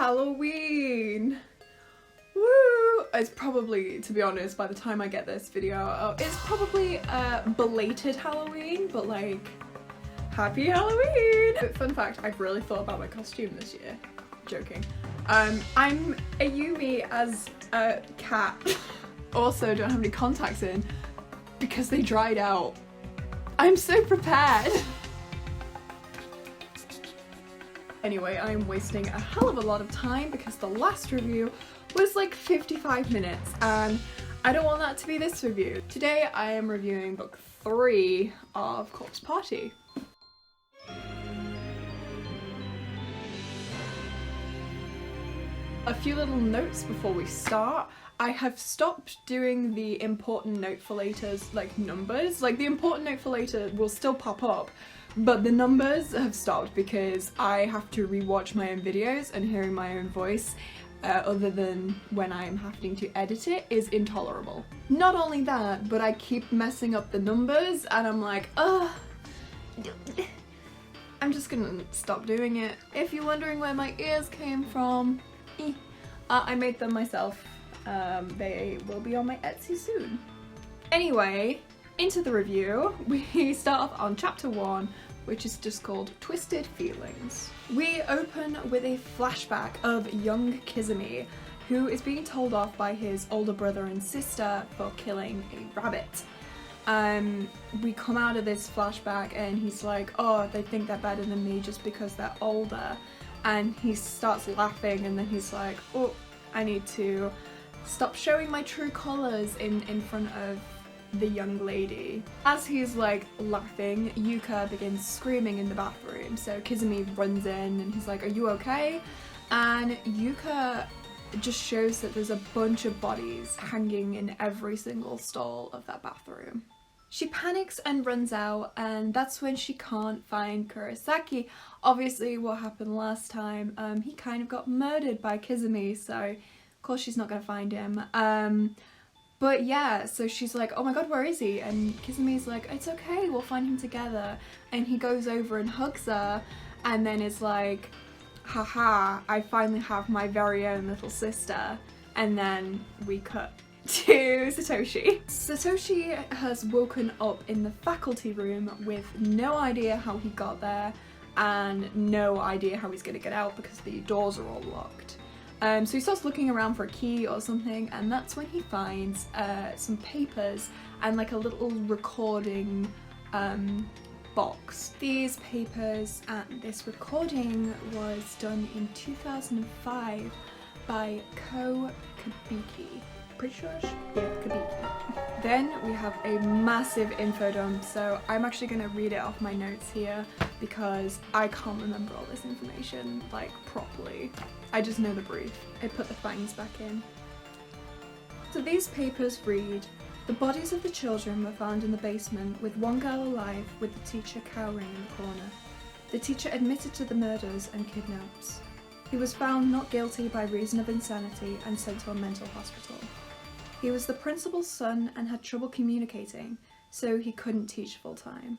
Halloween! Woo! It's probably, to be honest, by the time I get this video out, it's probably a belated Halloween, but like, happy Halloween! But fun fact, I've really thought about my costume this year. Joking. I'm Ayumi as a cat. Also don't have any contacts in because they dried out. I'm so prepared! Anyway, I'm wasting a hell of a lot of time because the last review was like 55 minutes and I don't want that to be this review. Today I am reviewing book 3 of Corpse Party. A few little notes before we start. I have stopped doing the important note for later's like numbers. Like the important note for later will still pop up, but the numbers have stopped because I have to rewatch my own videos and hearing my own voice other than when I'm having to edit it is intolerable. Not only that, but I keep messing up the numbers and I'm like, ugh, I'm just gonna stop doing it. If you're wondering where my ears came from, I made them myself. They will be on my Etsy soon. Anyway, into the review. We start off on chapter 1, which is just called Twisted Feelings. We open with a flashback of young Kizumi, who is being told off by his older brother and sister for killing a rabbit. We come out of this flashback and he's like, oh, they think they're better than me just because they're older. And he starts laughing and then he's like, oh, I need to stop showing my true colours in front of the young lady. As he's like laughing, Yuka begins screaming in the bathroom. So Kizumi runs in and he's like, are you okay? And Yuka just shows that there's a bunch of bodies hanging in every single stall of that bathroom. She panics and runs out, and that's when she can't find Kurosaki. Obviously what happened last time, he kind of got murdered by Kizumi, so of course she's not gonna find him. But yeah, so she's like, oh my god, where is he? And Kizumi's like, it's okay, we'll find him together. And he goes over and hugs her and then is like, haha, I finally have my very own little sister. And then we cut to Satoshi. Satoshi has woken up in the faculty room with no idea how he got there and no idea how he's gonna get out because the doors are all locked. So he starts looking around for a key or something, and that's when he finds some papers and like a little recording box. These papers and this recording was done in 2005 by Ko Kabiki. Pretty sure? Yeah, Kabiki. Then we have a massive info dump, so I'm actually going to read it off my notes here because I can't remember all this information like properly. I just know the brief. I put the fangs back in. So these papers read, the bodies of the children were found in the basement with one girl alive with the teacher cowering in the corner. The teacher admitted to the murders and kidnaps. He was found not guilty by reason of insanity and sent to a mental hospital. He was the principal's son and had trouble communicating, so he couldn't teach full time.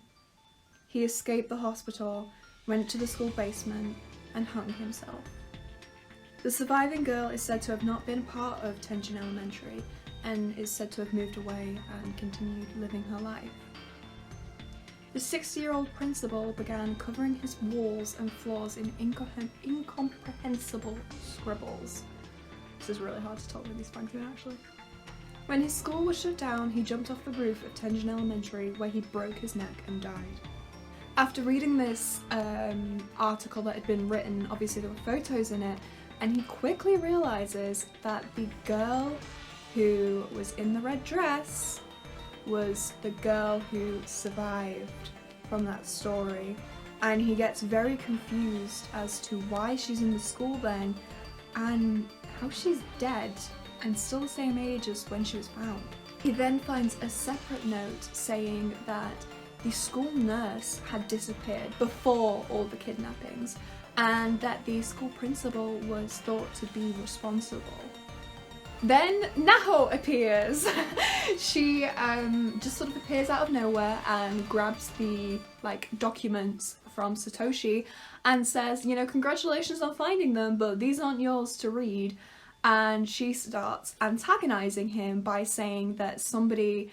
He escaped the hospital, went to the school basement, and hung himself. The surviving girl is said to have not been part of Tenjin Elementary and is said to have moved away and continued living her life. The 60-year-old principal began covering his walls and floors in incomprehensible scribbles. This is really hard to talk with these fangs in actually. When his school was shut down, he jumped off the roof of Tenjin Elementary where he broke his neck and died. After reading this article that had been written, obviously there were photos in it, and he quickly realises that the girl who was in the red dress was the girl who survived from that story, and he gets very confused as to why she's in the school then and how she's dead and still the same age as when she was found. He then finds a separate note saying that the school nurse had disappeared before all the kidnappings and that the school principal was thought to be responsible. Then Naho appears. She just sort of appears out of nowhere and grabs the documents from Satoshi and says, you know, congratulations on finding them, but these aren't yours to read. And she starts antagonizing him by saying that somebody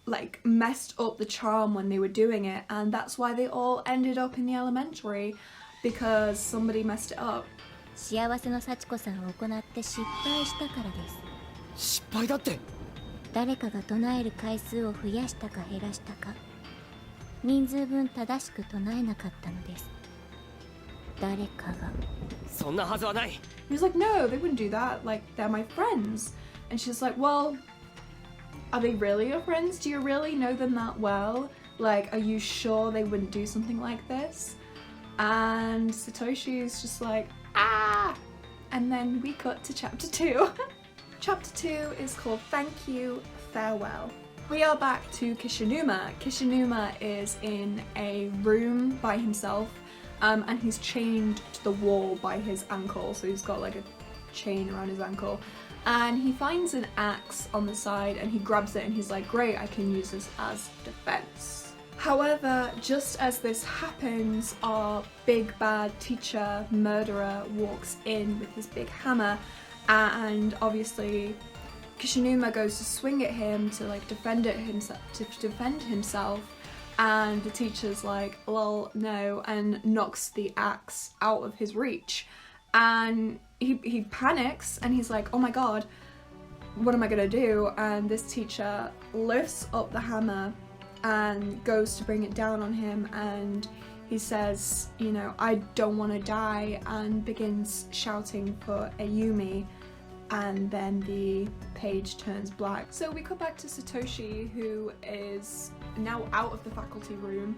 like messed up the charm when they were doing it, and that's why they all ended up in the elementary, because somebody messed it up. 幸せの幸子さんを行って失敗したからです。失敗だって。誰かが唱える回数を増やしたか減らしたか、人数分正しく唱えなかったのです。誰かが。そんなはずはない。 He was like, no, they wouldn't do that, like, they're my friends. And she's like, well, are they really your friends? Do you really know them that well? Like, are you sure they wouldn't do something like this? And Satoshi's just like, ah! And then we cut to chapter 2. Chapter 2 is called Thank You, Farewell. We are back to Kishinuma. Kishinuma is in a room by himself, and he's chained to the wall by his ankle, so he's got like a chain around his ankle. And he finds an axe on the side and he grabs it and he's like, great, I can use this as defense. However, just as this happens, our big bad teacher murderer walks in with his big hammer, and obviously Kishinuma goes to swing at him to like defend himself, and the teacher's like, lol, no, and knocks the axe out of his reach. And he panics and he's like, oh my god, what am I gonna do? And this teacher lifts up the hammer and goes to bring it down on him, and he says, you know, I don't want to die, and begins shouting for Ayumi, and then the page turns black. So we cut back to Satoshi, who is now out of the faculty room.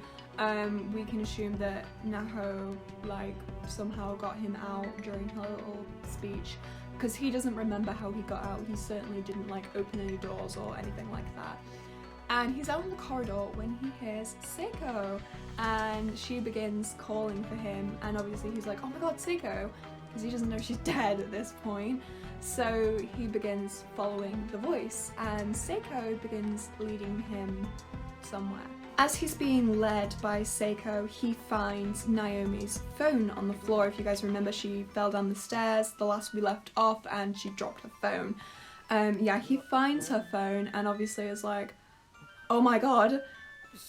We can assume that Naho like somehow got him out during her little speech, because he doesn't remember how he got out. He certainly didn't like open any doors or anything like that. And he's out in the corridor when he hears Seiko, and she begins calling for him, and obviously he's like, oh my god, Seiko, because he doesn't know she's dead at this point. So he begins following the voice, and Seiko begins leading him somewhere. As he's being led by Seiko, he finds Naomi's phone on the floor. If you guys remember, she fell down the stairs the last we left off and she dropped her phone. Yeah, he finds her phone and obviously is like, oh my god,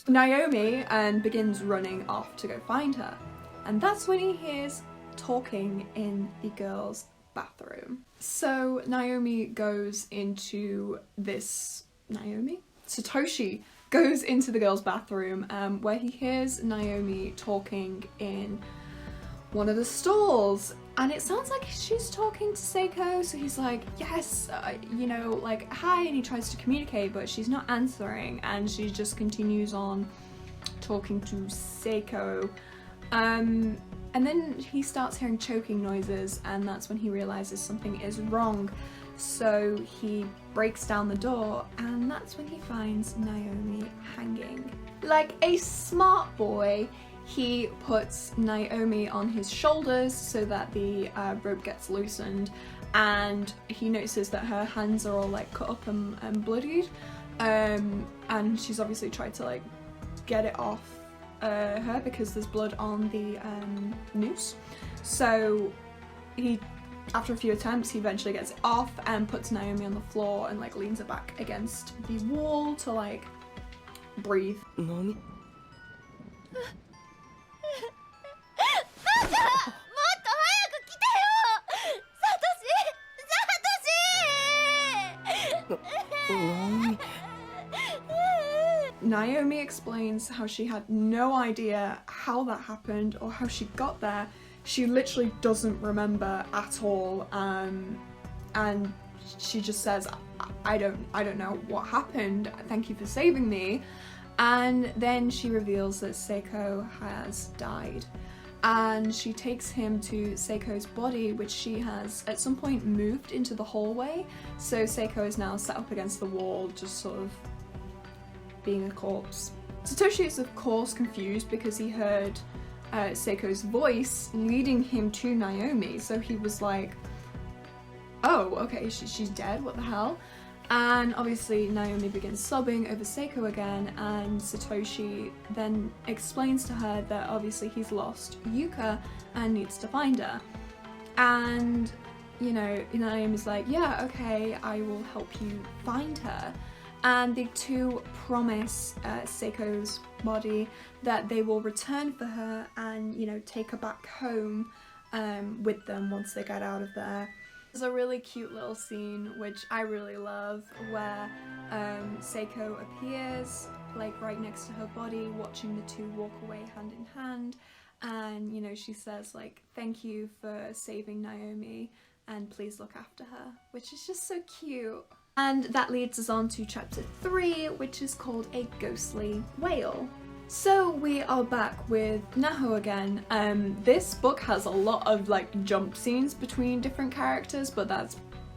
Naomi, and begins running off to go find her. And that's when he hears talking in the girls' bathroom. So Naomi goes into this... Satoshi goes into the girls' bathroom where he hears Naomi talking in one of the stalls, and it sounds like she's talking to Seiko, so he's like, yes, you know, like, hi, and he tries to communicate, but she's not answering, and she just continues on talking to Seiko. And then he starts hearing choking noises, and that's when he realizes something is wrong. So he breaks down the door, and that's when he finds Naomi hanging. Like a smart boy, he puts Naomi on his shoulders so that the rope gets loosened, and he notices that her hands are all like cut up and bloodied, and she's obviously tried to like get it off her because there's blood on the noose. So he, after a few attempts, he eventually gets it off and puts Naomi on the floor and like leans her back against the wall to like breathe. Naomi? Naomi explains how she had no idea how that happened or how she got there. She literally doesn't remember at all, and she just says, I don't know what happened, thank you for saving me. And then she reveals that Seiko has died, and she takes him to Seiko's body, which she has at some point moved into the hallway. So Seiko is now set up against the wall, just sort of being a corpse. Satoshi is of course confused because he heard Seiko's voice leading him to Naomi, so he was like, oh, okay, she's dead, what the hell? And obviously Naomi begins sobbing over Seiko again, and Satoshi then explains to her that obviously he's lost Yuka and needs to find her. And, you know, Naomi's like, yeah, okay, I will help you find her. And the two promise Seiko's body that they will return for her and, you know, take her back home with them once they get out of there. There's a really cute little scene which I really love where Seiko appears like right next to her body, watching the two walk away hand in hand, and you know, she says like, thank you for saving Naomi and please look after her, which is just so cute. And that leads us on to chapter 3, which is called A Ghostly Wail. So we are back with Naho again. This book has a lot of like jump scenes between different characters, but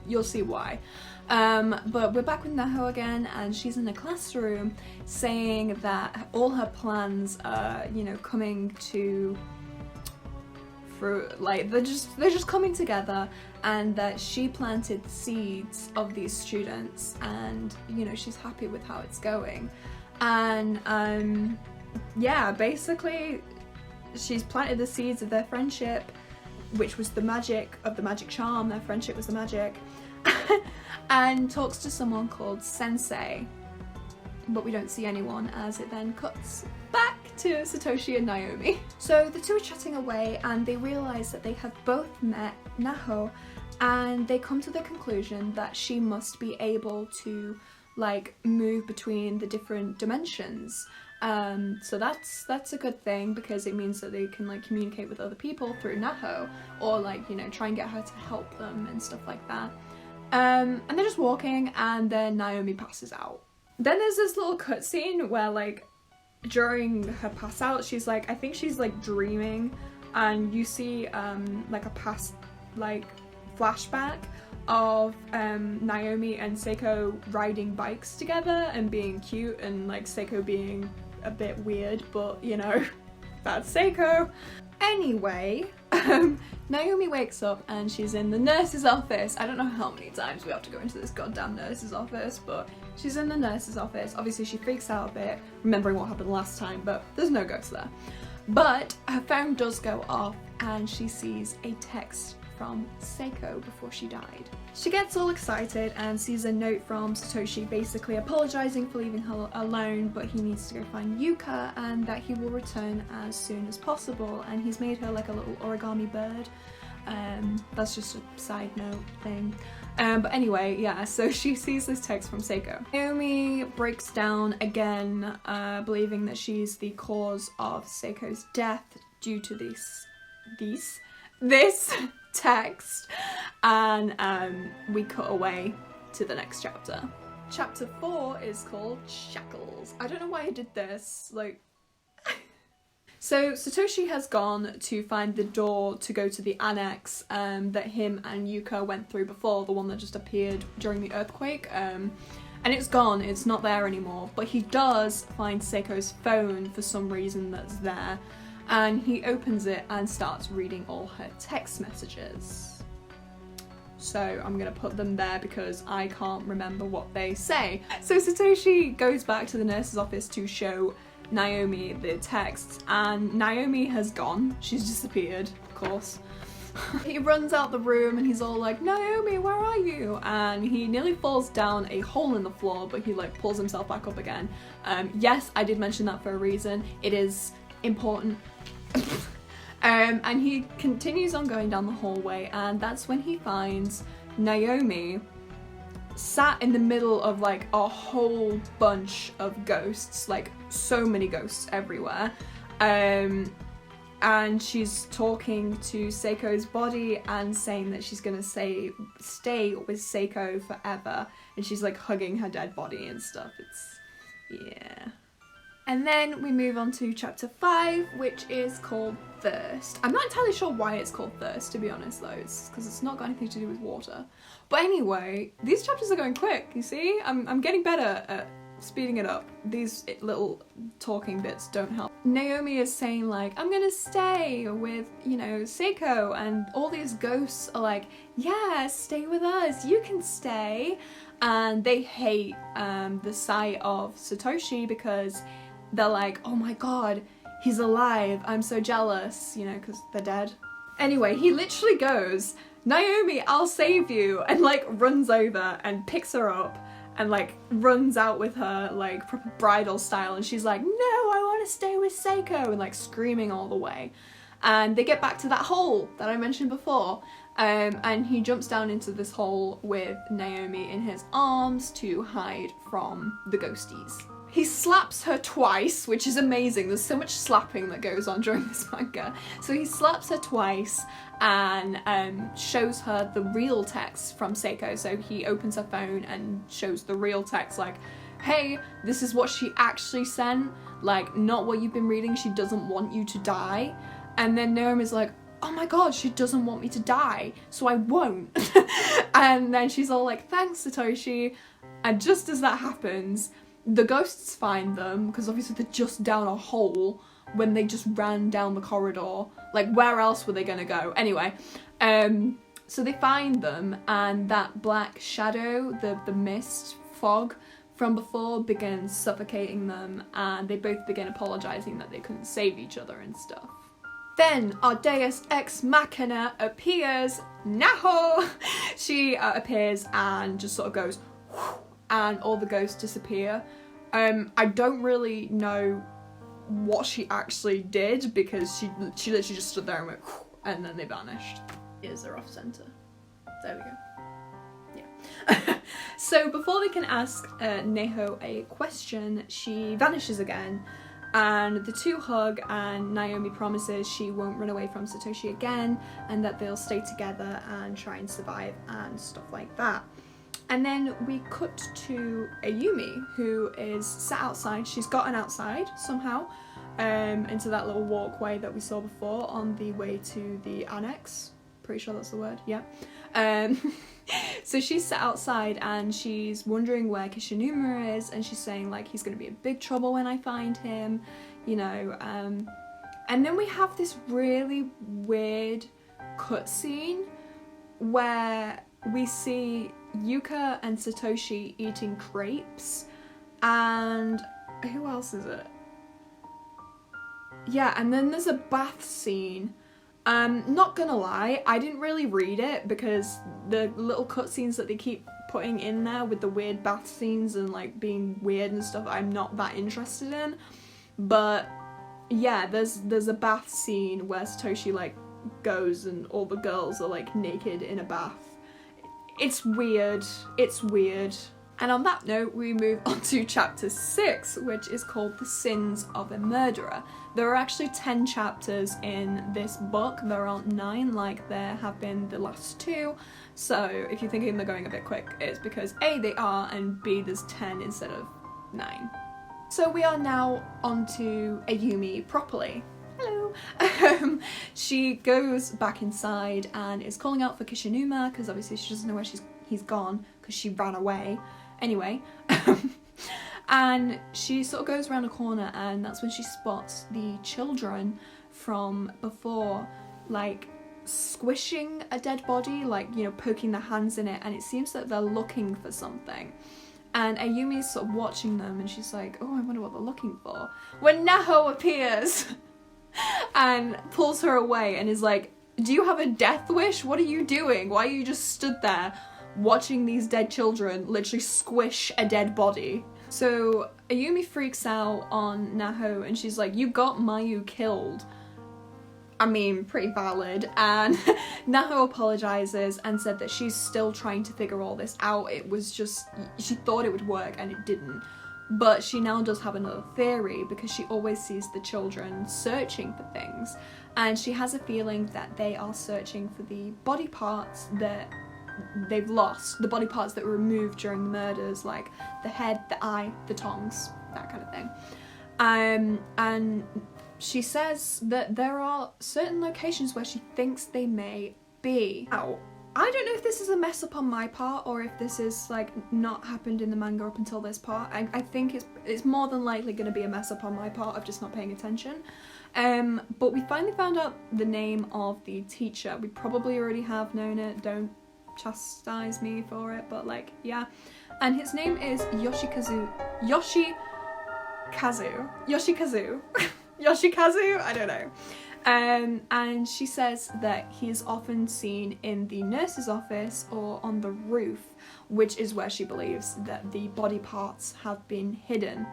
you'll see why. But we're back with Naho again, and she's in a classroom saying that all her plans are, you know, coming to fruit, like they're just coming together, and that she planted seeds of these students, and you know, she's happy with how it's going. And yeah, basically she's planted the seeds of their friendship, which was the magic of the magic charm. Their friendship was the magic. And talks to someone called Sensei, but we don't see anyone, as it then cuts back to Satoshi and Naomi. So the two are chatting away, and they realise that they have both met Naho, and they come to the conclusion that she must be able to like move between the different dimensions. So that's a good thing, because it means that they can like communicate with other people through Naho, or like, you know, try and get her to help them and stuff like that. And they're just walking, and then Naomi passes out. Then there's this little cutscene where like during her pass out, she's like, I think she's like dreaming, and you see like a past like flashback of Naomi and Seiko riding bikes together and being cute, and like Seiko being a bit weird, but you know, that's Seiko. Anyway, Naomi wakes up and she's in the nurse's office. I don't know how many times we have to go into this goddamn nurse's office, but she's in the nurse's office. Obviously she freaks out a bit, remembering what happened last time, but there's no ghost there. But her phone does go off, and she sees a text from Seiko before she died. She gets all excited and sees a note from Satoshi basically apologising for leaving her alone, but he needs to go find Yuka and that he will return as soon as possible, and he's made her like a little origami bird. That's just a side note thing. But anyway, yeah, so she sees this text from Seiko. Ayumi breaks down again, believing that she's the cause of Seiko's death due to this text, and we cut away to the next chapter. Chapter 4 is called Shackles. I don't know why I did this, like... So Satoshi has gone to find the door to go to the annex that him and Yuka went through before, the one that just appeared during the earthquake, and it's gone, it's not there anymore, but he does find Seiko's phone for some reason that's there. And he opens it and starts reading all her text messages. So I'm gonna put them there because I can't remember what they say. So Satoshi goes back to the nurse's office to show Naomi the texts, and Naomi has gone. She's disappeared, of course. He runs out the room and he's all like, Naomi, where are you? And he nearly falls down a hole in the floor, but he like pulls himself back up again. Yes, I did mention that for a reason. It is important. And he continues on going down the hallway, and that's when he finds Naomi sat in the middle of like a whole bunch of ghosts, like so many ghosts everywhere, and she's talking to Seiko's body and saying that she's gonna stay with Seiko forever, and she's like hugging her dead body and stuff. It's, yeah. And then we move on to chapter 5, which is called Thirst. I'm not entirely sure why it's called Thirst, to be honest, though. It's because it's not got anything to do with water. But anyway, these chapters are going quick, you see? I'm getting better at speeding it up. These little talking bits don't help. Naomi is saying like, I'm gonna stay with, you know, Seiko, and all these ghosts are like, yeah, stay with us, you can stay. And they hate the sight of Satoshi because they're like, oh my god, he's alive, I'm so jealous, you know, because they're dead. Anyway, he literally goes, Naomi, I'll save you, and like runs over and picks her up and like runs out with her like proper bridal style, and she's like, no, I want to stay with Seiko, and like screaming all the way. And they get back to that hole that I mentioned before, and he jumps down into this hole with Naomi in his arms to hide from the ghosties. He slaps her twice, which is amazing. There's so much slapping that goes on during this manga. So he slaps her twice and shows her the real text from Seiko. So he opens her phone and shows the real text, like, hey, this is what she actually sent, like, not what you've been reading, she doesn't want you to die. And then Naomi's like, oh my god, she doesn't want me to die, so I won't. And then she's all like, thanks, Satoshi. And just as that happens, the ghosts find them, because obviously they're just down a hole when they just ran down the corridor. Like, where else were they gonna go? Anyway, so they find them, and that black shadow, the mist, fog from before begins suffocating them, and they both begin apologising that they couldn't save each other and stuff. Then our Deus Ex Machina appears, Naho! She appears and just sort of goes, whoosh, and all the ghosts disappear. I don't really know what she actually did, because she literally just stood there and went, and then they vanished. Ears are off center. There we go. Yeah. So before they can ask Neho a question, she vanishes again, and the two hug, and Naomi promises she won't run away from Satoshi again, and that they'll stay together and try and survive and stuff like that. And then we cut to Ayumi, who is sat outside. She's gotten outside somehow, into that little walkway that we saw before on the way to the annex. Pretty sure that's the word, yeah. So she's sat outside and she's wondering where Kishinuma is, and she's saying like, he's going to be in big trouble when I find him, you know. And then we have this really weird cutscene where we see Yuka and Satoshi eating crepes, and who else is it? Yeah, and then there's a bath scene. Not gonna lie, I didn't really read it because the little cutscenes that they keep putting in there with the weird bath scenes and like being weird and stuff, I'm not that interested in. But yeah, there's a bath scene where Satoshi like goes and all the girls are like naked in a bath. It's weird. It's weird. And on that note, we move on to chapter 6, which is called The Sins of a Murderer. There are actually 10 chapters in this book. There aren't 9 like there have been the last 2. So if you're thinking they're going a bit quick, it's because A, they are, and B, there's 10 instead of 9. So we are now on to Ayumi properly. Hello. She goes back inside and is calling out for Kishinuma, because obviously she doesn't know where he's gone because she ran away. Anyway, and she sort of goes around a corner, and that's when she spots the children from before, like squishing a dead body, like, you know, poking their hands in it, and it seems that they're looking for something. And Ayumi's sort of watching them, and she's like, oh, I wonder what they're looking for. When Naho appears and pulls her away and is like, do you have a death wish? What are you doing? Why are you just stood there watching these dead children literally squish a dead body? So Ayumi freaks out on Naho and she's like, you got Mayu killed. I mean, pretty valid. And Naho apologizes and said that she's still trying to figure all this out. It was just, she thought it would work and it didn't. But she now does have another theory, because she always sees the children searching for things. And she has a feeling that they are searching for the body parts that they've lost, the body parts that were removed during the murders, like the head, the eye, the tongs, that kind of thing. And she says that there are certain locations where she thinks they may be. Now, I don't know if this is a mess up on my part or if this is like not happened in the manga up until this part. I think it's more than likely going to be a mess up on my part of just not paying attention. But we finally found out the name of the teacher. We probably already have known it, don't chastise me for it, but like, yeah. And his name is Yoshikazu, I don't know. And she says that he is often seen in the nurse's office or on the roof, which is where she believes that the body parts have been hidden.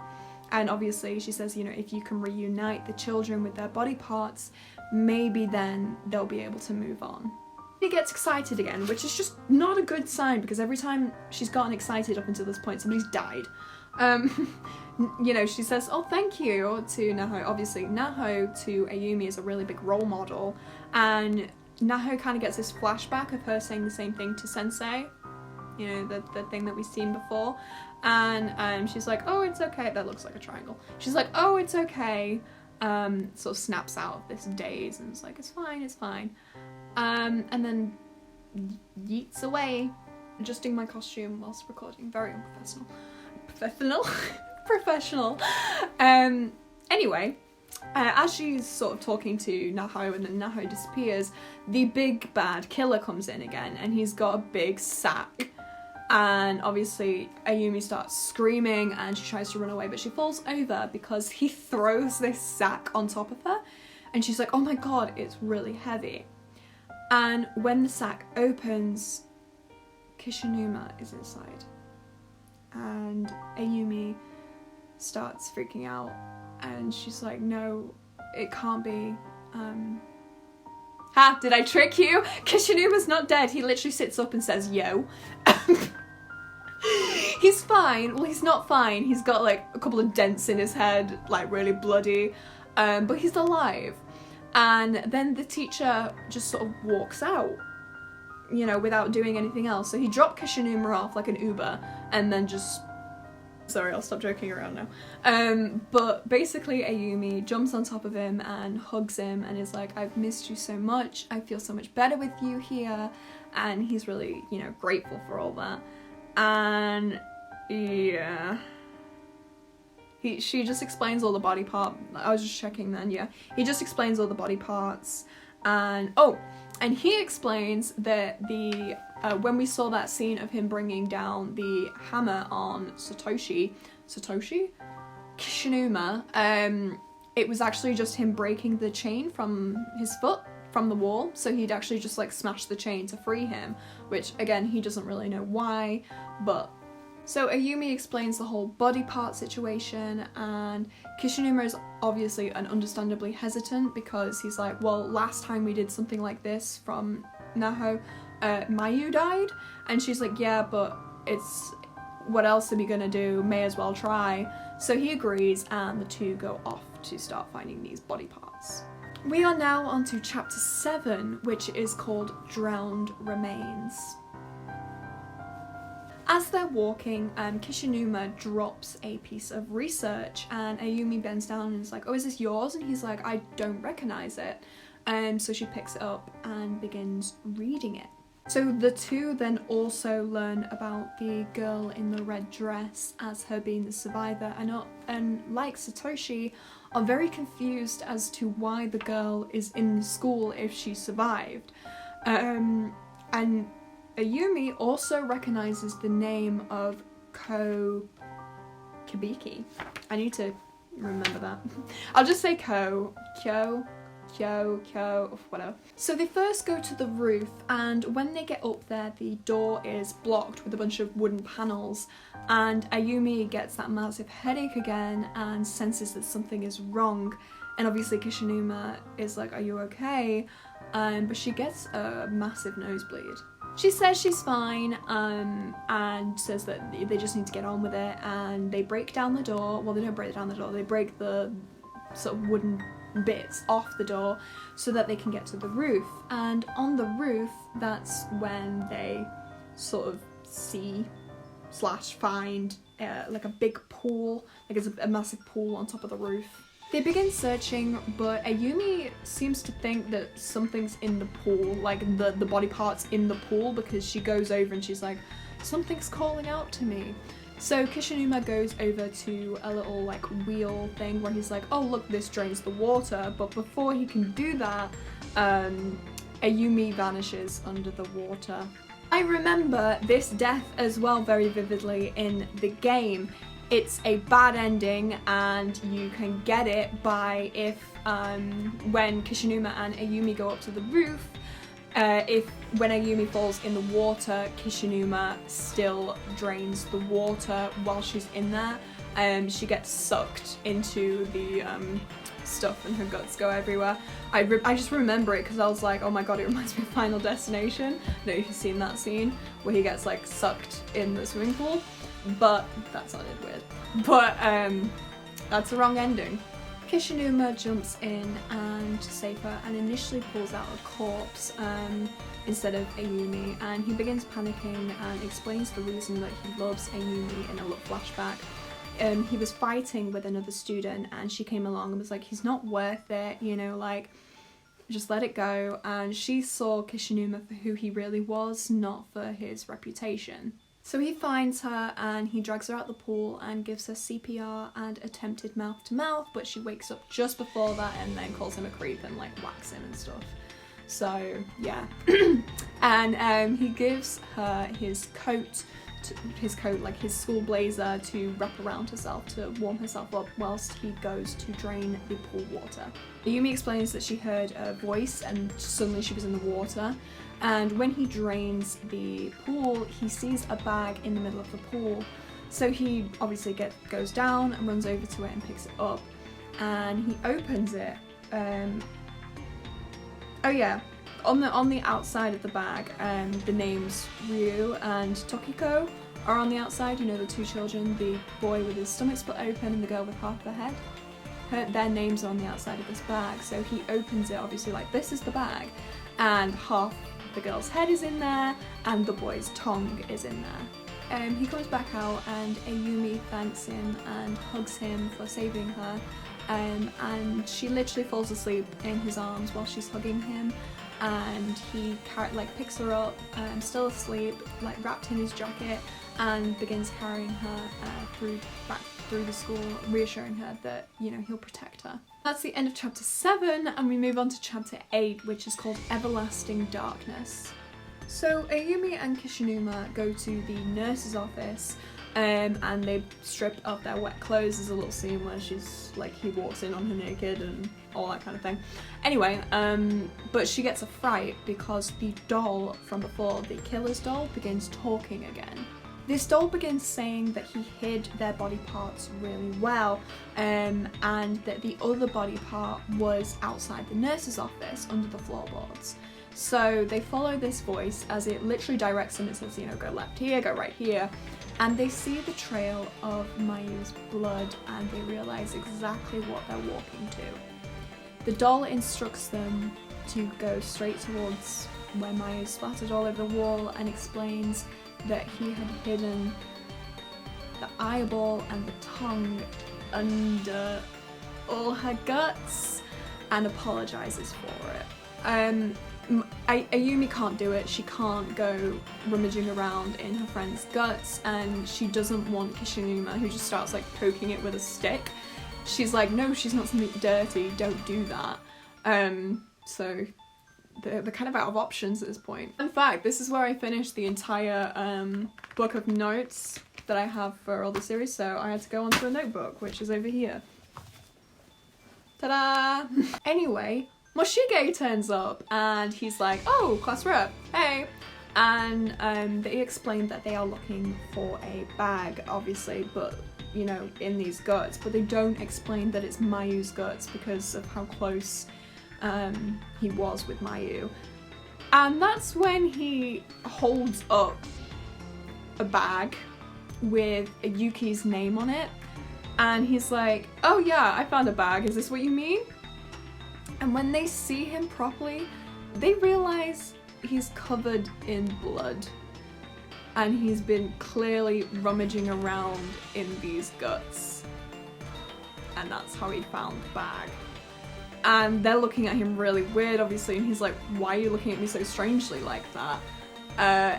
And obviously she says, you know, if you can reunite the children with their body parts, maybe then they'll be able to move on. She gets excited again, which is just not a good sign, because every time she's gotten excited up until this point, somebody's died. You know, she says, oh, thank you to Naho. Obviously, Naho to Ayumi is a really big role model, and Naho kind of gets this flashback of her saying the same thing to Sensei, you know, the thing that we've seen before, and she's like, oh, it's okay. That looks like a triangle. She's like, oh, it's okay. Sort of snaps out of this daze and is like, it's fine, it's fine. And then yeets away, adjusting my costume whilst recording. Very unprofessional. Professional. Anyway, as she's sort of talking to Naho and then Naho disappears, the big bad killer comes in again, and he's got a big sack. And obviously Ayumi starts screaming and she tries to run away, but she falls over because he throws this sack on top of her, and she's like, oh my god, it's really heavy. And when the sack opens, Kishinuma is inside. And Ayumi starts freaking out, and she's like, no, it can't be. Ha! Did I trick you? Kishinuma's not dead. He literally sits up and says, yo. He's fine. Well, he's not fine. He's got like a couple of dents in his head, like really bloody, but he's alive. And then the teacher just sort of walks out, you know, without doing anything else. So he dropped Kishinuma off like an Uber and then just... Sorry, I'll stop joking around now. But basically Ayumi jumps on top of him and hugs him and is like, I've missed you so much. I feel so much better with you here. And he's really, you know, grateful for all that. And yeah... She just explains all the body part. I was just checking then, yeah. He just explains all the body parts. And, oh, and he explains that the, when we saw that scene of him bringing down the hammer on Kishinuma, it was actually just him breaking the chain from his foot, from the wall. So he'd actually just like smashed the chain to free him, which again, he doesn't really know why, but... So Ayumi explains the whole body part situation, and Kishinuma is obviously and understandably hesitant because he's like, well, last time we did something like this from Naho, Mayu died, and she's like, yeah, but it's, what else are we gonna do? May as well try. So he agrees, and the two go off to start finding these body parts. We are now on to chapter 7, which is called Drowned Remains. As they're walking, Kishinuma drops a piece of research, and Ayumi bends down and is like, oh, is this yours? And he's like, I don't recognise it. So she picks it up and begins reading it. So the two then also learn about the girl in the red dress as her being the survivor, and like Satoshi, are very confused as to why the girl is in school if she survived. And Ayumi also recognises the name of Kibiki. I need to remember that. I'll just say Kyo, whatever. So they first go to the roof, and when they get up there, the door is blocked with a bunch of wooden panels, and Ayumi gets that massive headache again and senses that something is wrong. And obviously Kishinuma is like, are you okay? But she gets a massive nosebleed. She says she's fine, and says that they just need to get on with it, and they break down the door. Well, they don't break down the door, they break the sort of wooden bits off the door so that they can get to the roof. And on the roof, that's when they sort of see/find like a big pool, like it's a massive pool on top of the roof. They begin searching, but Ayumi seems to think that something's in the pool, like the body parts in the pool, because she goes over and she's like, something's calling out to me. So Kishinuma goes over to a little like wheel thing where he's like, oh look, this drains the water, but before he can do that, Ayumi vanishes under the water. I remember this death as well very vividly in the game. It's a bad ending, and you can get it by if when Kishinuma and Ayumi go up to the roof, when Ayumi falls in the water, Kishinuma still drains the water while she's in there. She gets sucked into the stuff and her guts go everywhere. I just remember it because I was like, oh my god, it reminds me of Final Destination. I don't know if you've seen that scene where he gets like sucked in the swimming pool, but that sounded weird. But that's the wrong ending. Kishinuma jumps in and saves her and initially pulls out a corpse instead of Ayumi, and he begins panicking and explains the reason that he loves Ayumi in a little flashback. He was fighting with another student and she came along and was like, he's not worth it, you know, like, just let it go. And she saw Kishinuma for who he really was, not for his reputation. So he finds her and he drags her out the pool and gives her CPR and attempted mouth to mouth, but she wakes up just before that and then calls him a creep and like whacks him and stuff. So yeah. And he gives her his coat, like his school blazer, to wrap around herself to warm herself up whilst he goes to drain the pool water. Ayumi explains that she heard a voice and suddenly she was in the water. And when he drains the pool, he sees a bag in the middle of the pool. So he obviously goes down and runs over to it and picks it up. And he opens it. Oh yeah, on the outside of the bag, the names Ryu and Tokiko are on the outside. You know, the two children, the boy with his stomach split open and the girl with half the head. Their names are on the outside of this bag. So he opens it, obviously like, this is the bag. And half the girl's head is in there and the boy's tongue is in there. He comes back out and Ayumi thanks him and hugs him for saving her, and she literally falls asleep in his arms while she's hugging him, and he picks her up, still asleep, like wrapped in his jacket, and begins carrying her back through the school, reassuring her that, you know, he'll protect her. That's the end of chapter 7, and we move on to chapter 8, which is called Everlasting Darkness. So Ayumi and Kishinuma go to the nurse's office, and they strip off their wet clothes. There's a little scene where she's like, he walks in on her naked and all that kind of thing. Anyway, but she gets a fright because the doll from before, the killer's doll, begins talking again. This doll begins saying that he hid their body parts really well, and that the other body part was outside the nurse's office under the floorboards. So they follow this voice as it literally directs them. It says, you know, go left here, go right here. And they see the trail of Mayu's blood and they realise exactly what they're walking to. The doll instructs them to go straight towards where Mayu splattered all over the wall and explains that he had hidden the eyeball and the tongue under all her guts and apologises for it. Ayumi can't do it. She can't go rummaging around in her friend's guts, and she doesn't want Kishinuma, who just starts like poking it with a stick. She's like, no, she's not something dirty, don't do that. So they're kind of out of options at this point. In fact, this is where I finished the entire book of notes that I have for all the series, so I had to go onto a notebook, which is over here. Ta-da! Anyway, Moshige turns up and he's like, oh, class rep, hey! And they explained that they are looking for a bag, obviously, but, you know, in these guts, but they don't explain that it's Mayu's guts because of how close he was with Mayu. And that's when he holds up a bag with a Yuki's name on it, and he's like, oh yeah, I found a bag, is this what you mean? And when they see him properly, they realise he's covered in blood and he's been clearly rummaging around in these guts. and that's how he found the bag. And they're looking at him really weird, obviously, and he's like, why are you looking at me so strangely like that?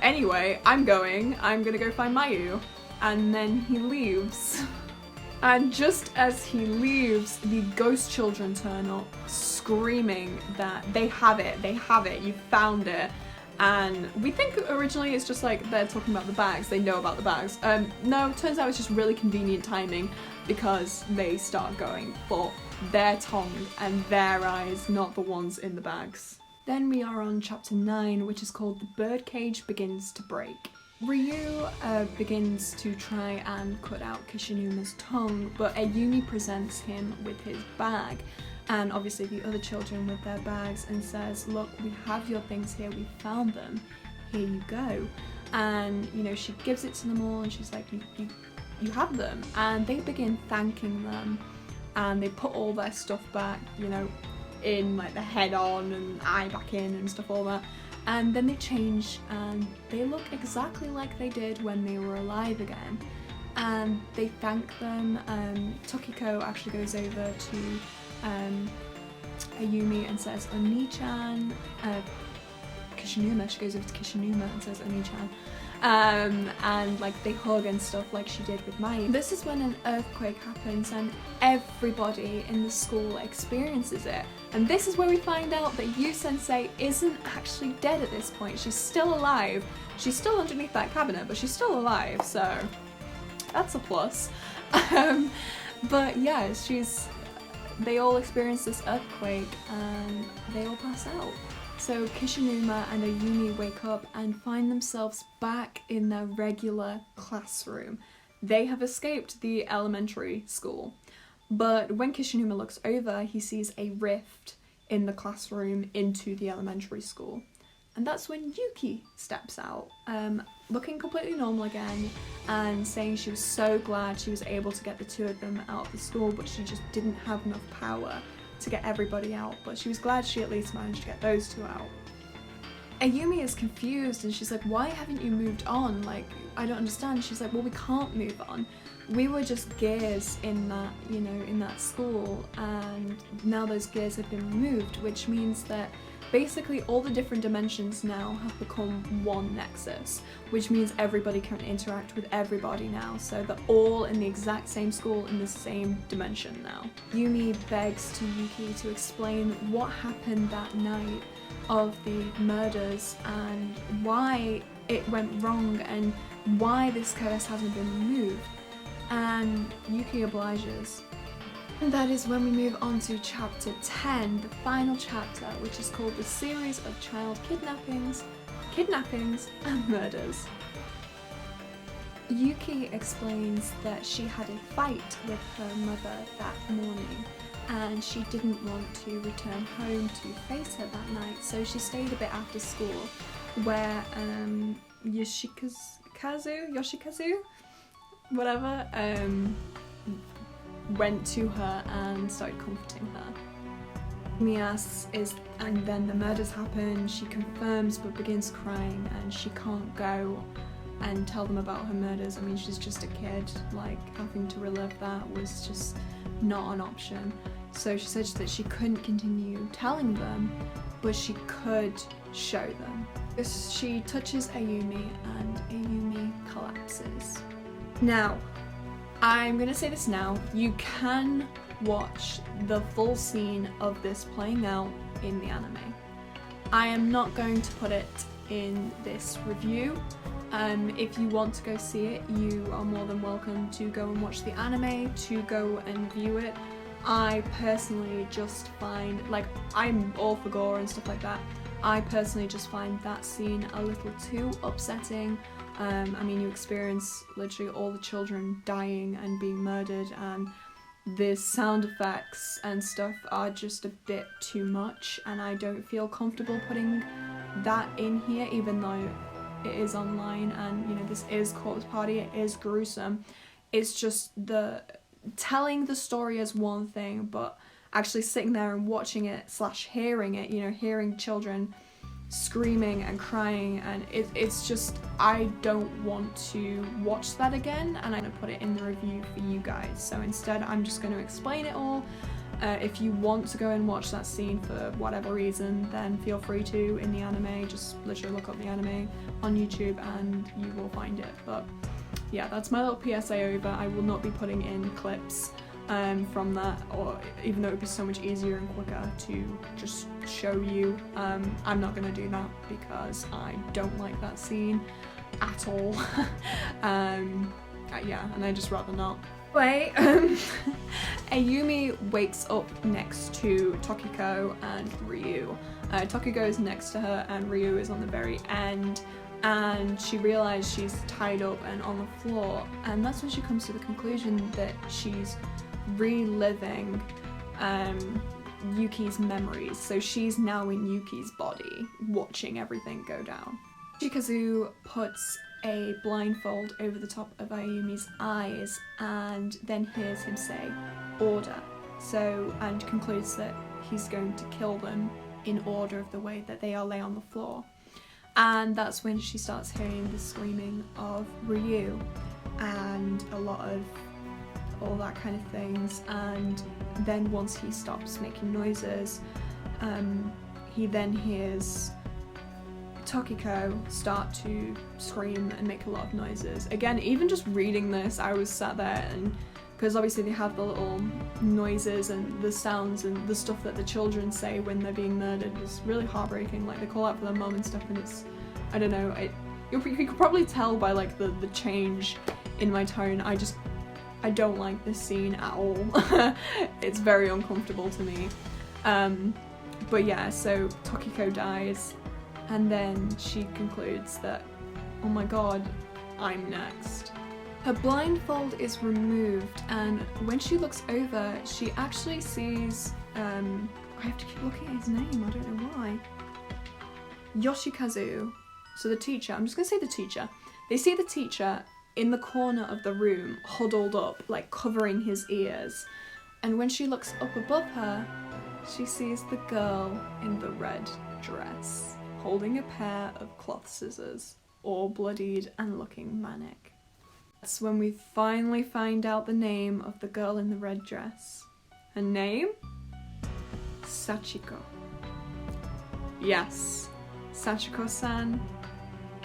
Anyway, I'm gonna go find Mayu. And then he leaves. And just as he leaves, the ghost children turn up, screaming that they have it, you found it. And we think originally it's just like they're talking about the bags, they know about the bags. No, it turns out it's just really convenient timing because they start going for their tongue and their eyes, not the ones in the bags. Then we are on chapter 9, which is called The Birdcage Begins to Break. Ryu begins to try and cut out Kishinuma's tongue, but Ayumi presents him with his bag, and obviously the other children with their bags, and says, look, we have your things here, we found them, here you go. And you know, she gives it to them all and she's like, you have them. And they begin thanking them, and they put all their stuff back, you know, in, like the head on and eye back in and stuff, all that. And then they change and they look exactly like they did when they were alive again. And they thank them. Tokiko actually goes over to Ayumi and says, Oni-chan, Kishinuma, she goes over to Kishinuma and says, Oni-chan. And like they hug and stuff like she did with Mai. This is when an earthquake happens and everybody in the school experiences it. And this is where we find out that Yu Sensei isn't actually dead at this point. She's still alive. She's still underneath that cabinet, but she's still alive, so that's a plus. But yeah, they all experience this earthquake and they all pass out. So Kishinuma and Ayumi wake up and find themselves back in their regular classroom. They have escaped the elementary school. But when Kishinuma looks over, he sees a rift in the classroom into the elementary school. And that's when Yuki steps out, looking completely normal again and saying she was so glad she was able to get the two of them out of the school, but she just didn't have enough power to get everybody out, but she was glad she at least managed to get those two out. Ayumi is confused and she's like, why haven't you moved on? Like, I don't understand. She's like, well, we can't move on. We were just gears in that, you know, in that school, and now those gears have been removed, which means that basically all the different dimensions now have become one nexus, which means everybody can interact with everybody now, so they're all in the exact same school in the same dimension now. Yumi begs to Yuki to explain what happened that night of the murders and why it went wrong and why this curse hasn't been removed. And Yuki obliges. And that is when we move on to chapter 10, the final chapter, which is called The Series of Child Kidnappings, and Murders. Yuki explains that she had a fight with her mother that morning and she didn't want to return home to face her that night, so she stayed a bit after school where Yoshikazu, whatever, went to her and started comforting her. He asks, and then the murders happen, she confirms but begins crying and she can't go and tell them about her murders. I mean, she's just a kid, like having to relive that was just not an option. So she said that she couldn't continue telling them, but she could show them. She touches Ayumi and Ayumi collapses. Now, I'm gonna say this now, you can watch the full scene of this playing out in the anime. I am not going to put it in this review. If you want to go see it, you are more than welcome to go and watch the anime, to go and view it. I personally just find, like, I'm all for gore and stuff like that. I personally just find that scene a little too upsetting. I mean, you experience literally all the children dying and being murdered, and the sound effects and stuff are just a bit too much, and I don't feel comfortable putting that in here, even though it is online and, you know, this is Corpse Party, it is gruesome. It's just the telling the story is one thing, but actually sitting there and watching it / hearing it, you know, hearing children screaming and crying, and it's just, I don't want to watch that again, and I'm gonna put it in the review for you guys. So instead I'm just going to explain it all. If you want to go and watch that scene for whatever reason, then feel free to in the anime. Just literally look up the anime on YouTube and you will find it. But yeah, that's my little PSA over. I will not be putting in clips from that, or even though it would be so much easier and quicker to just show you, I'm not going to do that because I don't like that scene at all. Yeah, and I just rather not. Anyway, Ayumi wakes up next to Tokiko and Ryu. Tokiko is next to her and Ryu is on the very end, and she realizes she's tied up and on the floor, and that's when she comes to the conclusion that she's reliving Yuki's memories. So she's now in Yuki's body, watching everything go down. Shikazu puts a blindfold over the top of Ayumi's eyes and then hears him say order, and concludes that he's going to kill them in order of the way that they are lay on the floor. And that's when she starts hearing the screaming of Ryu and a lot of all that kind of things, and then once he stops making noises, he then hears Tokiko start to scream and make a lot of noises. Again, even just reading this, I was sat there, and because obviously they have the little noises and the sounds and the stuff that the children say when they're being murdered is really heartbreaking. Like, they call out for their mum and stuff, and it's, I don't know, you could probably tell by like the change in my tone. I don't like this scene at all. It's very uncomfortable to me. But yeah, so Tokiko dies, and then she concludes that, oh my god, I'm next. Her blindfold is removed, and when she looks over, she actually sees, I have to keep looking at his name, I don't know why. Yoshikazu, so the teacher, I'm just gonna say the teacher. They see the teacher in the corner of the room, huddled up, like covering his ears. And when she looks up above her, she sees the girl in the red dress, holding a pair of cloth scissors, all bloodied and looking manic. That's when we finally find out the name of the girl in the red dress. Her name? Sachiko. Yes, Sachiko-san,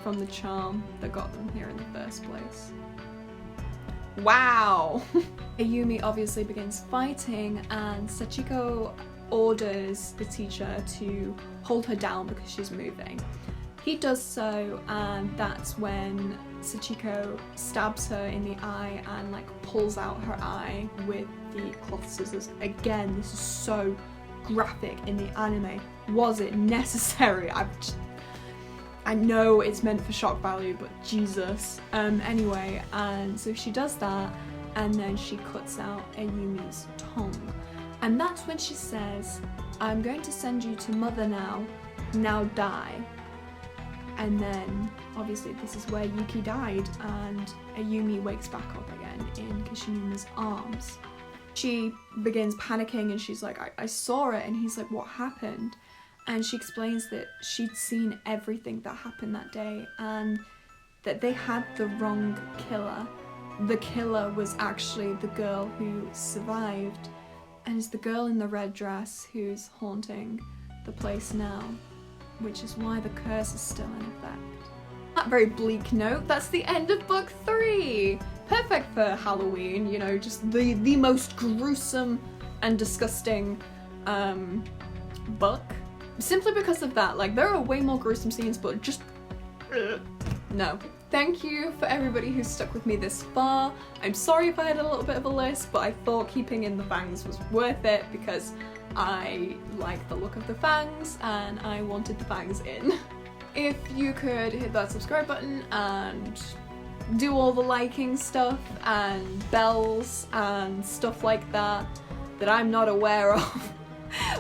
from the charm that got them here in the first place. Wow! Ayumi obviously begins fighting, and Sachiko orders the teacher to hold her down because she's moving. He does so, and that's when Sachiko stabs her in the eye and like pulls out her eye with the cloth scissors. Again, this is so graphic in the anime. Was it necessary? I know it's meant for shock value, but Jesus. Anyway, and so she does that, and then she cuts out Ayumi's tongue. And that's when she says, I'm going to send you to mother now die. And then, obviously, this is where Yuki died, and Ayumi wakes back up again in Kishinuma's arms. She begins panicking, and she's like, I saw it, and he's like, what happened? And she explains that she'd seen everything that happened that day, and that they had the wrong killer. The killer was actually the girl who survived, and it's the girl in the red dress who's haunting the place now, which is why the curse is still in effect. On that very bleak note, that's the end of book 3! Perfect for Halloween, you know, just the most gruesome and disgusting book. Simply because of that, like, there are way more gruesome scenes, but just no. Thank you for everybody who's stuck with me this far. I'm sorry if I had a little bit of a list, but I thought keeping in the fangs was worth it because I like the look of the fangs and I wanted the fangs in. If you could hit that subscribe button and do all the liking stuff and bells and stuff like that I'm not aware of,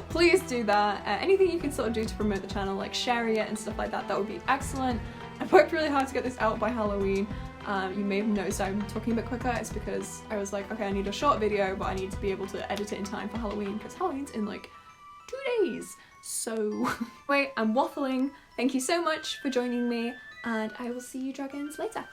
please do that. Anything you can sort of do to promote the channel, like sharing it and stuff like that, that would be excellent. I worked really hard to get this out by Halloween. You may have noticed I'm talking a bit quicker. It's because I was like, okay, I need a short video, but I need to be able to edit it in time for Halloween because Halloween's in like 2 days. So, wait, I'm waffling. Thank you so much for joining me, and I will see you dragons later.